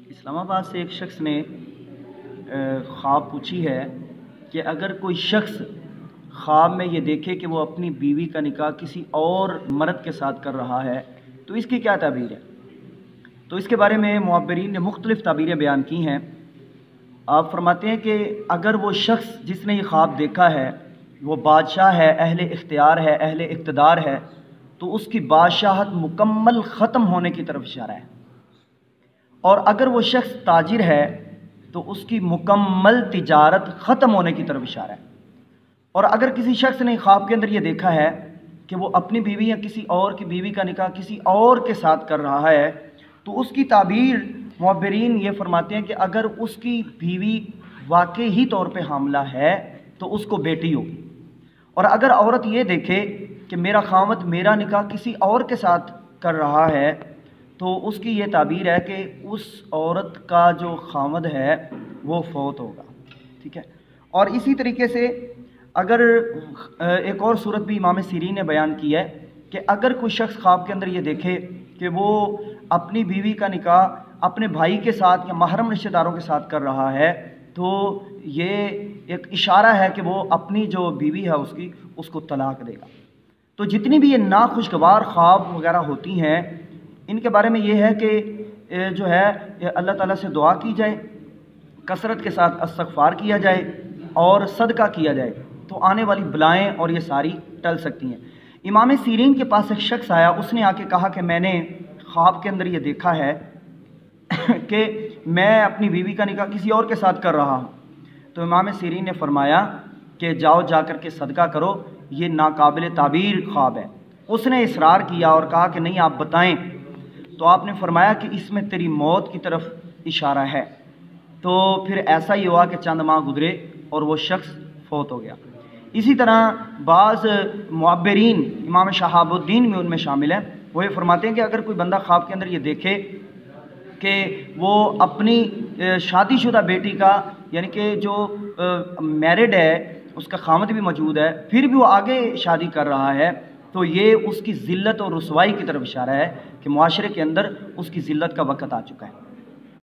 اسلام آباد سے ایک شخص نے خواب پوچھی ہے کہ اگر کوئی شخص خواب میں یہ دیکھے کہ وہ اپنی بیوی کا نکاح کسی اور مرد کے ساتھ کر رہا ہے تو اس کی کیا تعبیر ہے؟ تو اس کے بارے میں معبرین نے مختلف تعبیریں بیان کی ہیں۔ آپ فرماتے ہیں کہ اگر وہ شخص جس نے یہ خواب دیکھا ہے وہ بادشاہ ہے، اہل اختیار ہے، اہل اقتدار ہے، تو اس کی بادشاہت مکمل ختم ہونے کی طرف اشارہ ہے، اور اگر وہ شخص تاجر ہے تو اس کی مکمل تجارت ختم ہونے کی طرف اشارہ ہے، اور اگر کسی شخص نے خواب کے اندر یہ دیکھا ہے کہ وہ اپنی بیوی یا کسی اور کی بیوی کا نکاح کسی اور کے ساتھ کر رہا ہے تو اس کی تعبیر معبرین یہ فرماتے ہیں کہ اگر اس کی بیوی واقعی ہی طور پہ حاملہ ہے تو اس کو بیٹی ہوگی، اور اگر عورت یہ دیکھے کہ میرا خاوند میرا نکاح کسی اور کے ساتھ کر رہا ہے تو اس کی یہ تعبیر ہے کہ اس عورت کا جو خاوند ہے وہ فوت ہوگا، ٹھیک ہے۔ اور اسی طریقے سے اگر ایک اور صورت بھی امام سیرین نے بیان کی ہے کہ اگر کوئی شخص خواب کے اندر یہ دیکھے کہ وہ اپنی بیوی کا نکاح اپنے بھائی کے ساتھ یا محرم رشتہ داروں کے ساتھ کر رہا ہے تو یہ ایک اشارہ ہے کہ وہ اپنی جو بیوی ہے اس کو طلاق دے گا۔ تو جتنی بھی یہ ناخوشگوار خواب وغیرہ ہوتی ہیں ان کے بارے میں یہ ہے کہ جو ہے اللہ تعالیٰ سے دعا کی جائے، کثرت کے ساتھ استغفار کیا جائے اور صدقہ کیا جائے تو آنے والی بلائیں اور یہ ساری ٹل سکتی ہیں۔ امام سیرین کے پاس ایک شخص آیا، اس نے آ کے کہا کہ میں نے خواب کے اندر یہ دیکھا ہے کہ میں اپنی بیوی کا نکاح کسی اور کے ساتھ کر رہا ہوں۔ تو امام سیرین نے فرمایا کہ جاؤ جا کر کے صدقہ کرو، یہ ناقابل تعبیر خواب ہے۔ اس نے اصرار کیا اور کہا کہ نہیں آپ بتائیں، تو آپ نے فرمایا کہ اس میں تیری موت کی طرف اشارہ ہے۔ تو پھر ایسا ہی ہوا کہ چند ماہ گزرے اور وہ شخص فوت ہو گیا۔ اسی طرح بعض معبرین، امام شہاب الدین میں ان میں شامل ہیں، وہ یہ فرماتے ہیں کہ اگر کوئی بندہ خواب کے اندر یہ دیکھے کہ وہ اپنی شادی شدہ بیٹی کا، یعنی کہ جو میرڈ ہے اس کا خاوند بھی موجود ہے، پھر بھی وہ آگے شادی کر رہا ہے تو یہ اس کی ذلت اور رسوائی کی طرف اشارہ ہے کہ معاشرے کے اندر اس کی ذلت کا وقت آ چکا ہے۔